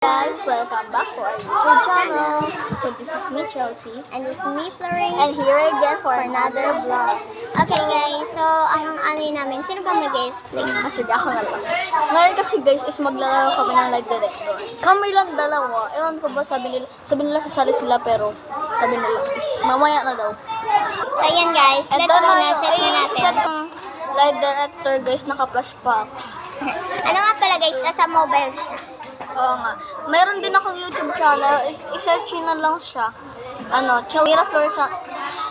Guys, welcome back to our YouTube channel. So this is me, Chelsea. And this is me, Florin. And here again for another vlog. Okay guys, so ang ano namin, sino ba mag-explain? Sige, ako na lang. Ngayon kasi guys is maglalaro kami ng live director. Kami lang dalawa. Ewan ko ba sabi nila sasali sila pero sabi nila is mamaya na daw. So ayan guys, let's go na, set na natin. Set ng live director guys, naka-flash pa ako. Ano nga pala guys, nasa mobile siya. Oo nga. Mayroon din akong YouTube channel. I-search na lang siya. Chalmira Florsa.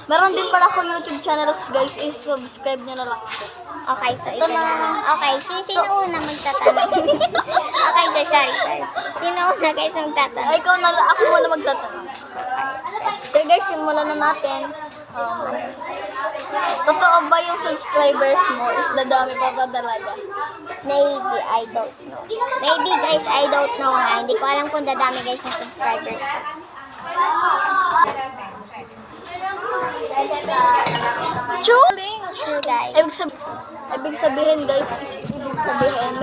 Meron din pala akong YouTube channel guys. I-subscribe nyo na lang ako. Okay, so ito na. Okay, sino una magtatanong? Okay guys, sorry. Sino una guys magtatanong? Ay, ikaw na lang. Ako muna magtatanong. Okay guys, simulan na natin. Totoo ba yung subscribers mo is dadami pa ba talaga? Maybe, I don't know. Maybe guys, I don't know nga. Hindi ko alam kung dadami guys yung subscribers ko. True guys. Ibig sabihin guys,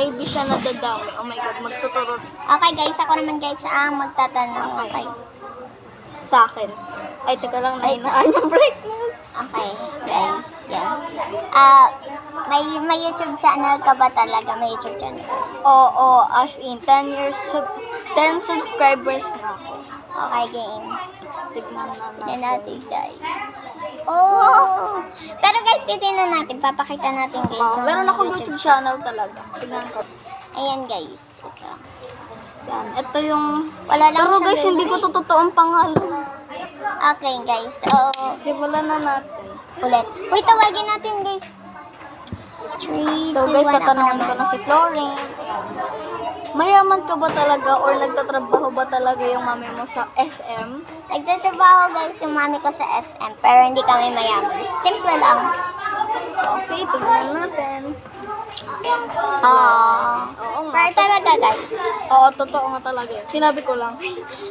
maybe siya nadadami. Oh my god, magtuturo Okay guys, ako naman guys ang magtatanong. Okay. sa akin. Ay, teka lang, nahinaan yung brightness. Okay, guys. Yan. May YouTube channel ka ba talaga? May YouTube channel. Oo, as in 10 subscribers na ako. Okay, game. Tignan Yan natin, guys. Oh! Pero guys, titignan natin. Papakita natin, guys. yung Meron akong YouTube channel talaga. Tignan ko. Ayan, guys. Ito. Yan. Ito yung... Wala lang Pero siya, guys, hindi ko to totoong pangalan. Okay, guys. So, Simulan na natin. ulit. Wait, tawagin natin, guys. 3, So guys, tatanungin ko na si Florin. Mayaman ka ba talaga or nagtatrabaho ba talaga yung mami mo sa SM? Nagtatrabaho, guys, yung mami ko sa SM. Pero hindi kami mayaman. Simple lang. Okay, tignan natin. Oo nga. Pero talaga, guys. Oo, totoo nga talaga yun. Sinabi ko lang.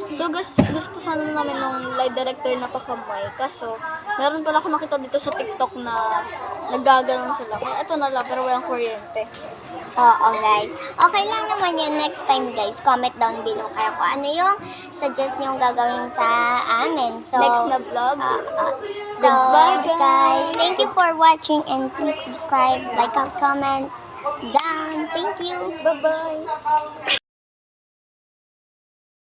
So guys, gusto sana namin nung live director na pakamay. Kaso, meron pala ako nakita dito sa TikTok na naggaganon sila. Kaya ito na lang, pero walang kuryente. Oo, guys. Okay lang naman yan. Next time, guys, comment down below kayo kung ano yung suggest nyo gagawin sa amin. So, Next na vlog. So, Goodbye, guys. Thank you for watching and please subscribe, like, and comment down. Thank you. Bye-bye.